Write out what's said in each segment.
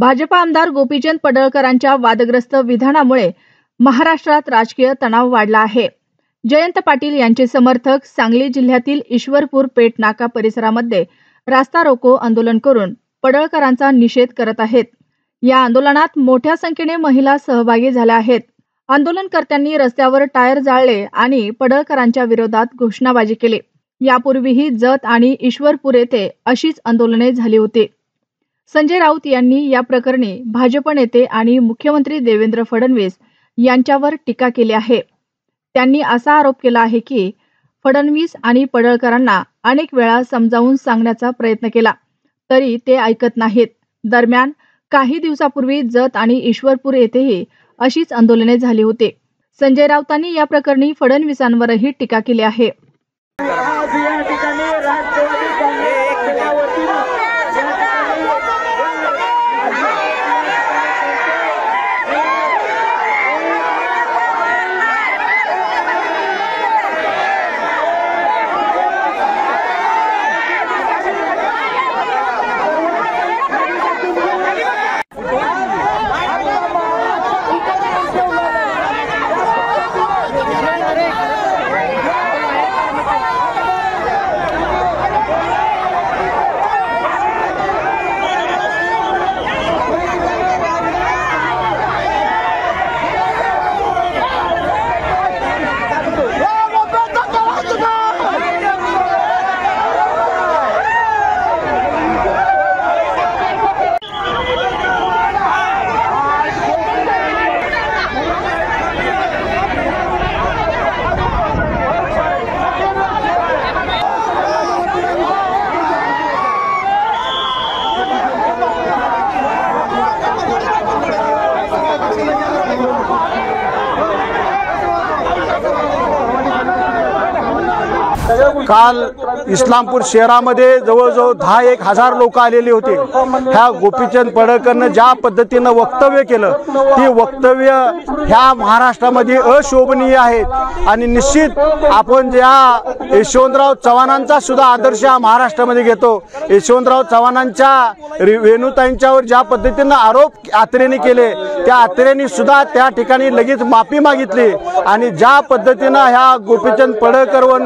भाजपा आमदार गोपीचंद पडळकरांच्या वादग्रस्त विधानामुळे महाराष्ट्रात राजकीय तणाव वाढला आहे। जयंत पाटील यांचे समर्थक सांगली जिल्ह्यातील ईश्वरपूर पेठ नाका परिसरामध्ये रास्ता रोको आंदोलन करून पडळकरांचा निषेध करत आहेत। या आंदोलनात मोठ्या संख्येने महिला सहभागी झाल्या आहेत। आंदोलनकर्त्यांनी रस्त्यावर टायर जाळले आणि पडळकरांच्या विरोधात घोषणाबाजी केली। यापूर्वीही जत आणि ईश्वरपूर येथे अशीच आंदोलने झाली होती। संजय राऊत यांनी या प्रकरणी भाजप नेते आणि मुख्यमंत्री देवेंद्र फडणवीस यांच्यावर टीका केली आहे। त्यांनी असा आरोप केला आहे की फडणवीस आणि पडळकरांना अनेक वेळा समजावून सांगण्याचा प्रयत्न केला तरी ते ऐकत नाहीत। दरम्यान काही दिवसापूर्वी जत आणि ईश्वरपूर येथेही अशीच आंदोलने झाली होती। संजय राऊतांनी या प्रकरणी फडणवीसांवरही टीका केली आहे। काल इस्लामपूर शहरामध्ये जवळजवळ 10-1 हजार लोक आलेले होते। ह्या गोपीचंद पडळकरनं ज्या पद्धतीनं वक्तव्य केलं ती वक्तव्य ह्या महाराष्ट्रामध्ये अशोभनीय आहेत आणि निश्चित आपण ज्या यशवंतराव चव्हाणांचा सुद्धा आदर्श महाराष्ट्रामध्ये घेतो। यशवंतराव चव्हाणांच्या वेणुताईंच्यावर ज्या पद्धतीनं आरोप आत्रेने केले त्या आत्रेने सुद्धा त्या ठिकाणी लगेच माफी मागितली आणि ज्या पद्धतीनं ह्या गोपीचंद पडळकरवर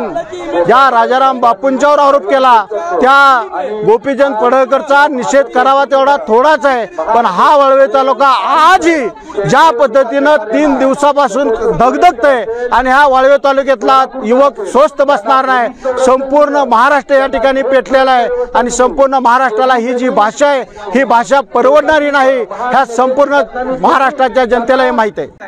ज्या राजाराम बापूंच्यावर आरोप केला त्या गोपीचंद पडळकरचा निषेध करावा तेवढा थोडाच आहे। पण हा वळवे तालुका आजही ज्या पद्धतीनं 3 दिवसापासून धगधगतय आणि हा वळवे तालुक्यातला युवक स्वस्थ बसणार नाही। संपूर्ण महाराष्ट्र या ठिकाणी पेटलेला आहे आणि संपूर्ण महाराष्ट्राला ही जी भाषा आहे ही भाषा परवडणारी नाही ह्या संपूर्ण महाराष्ट्राच्या जनतेला हे माहित आहे।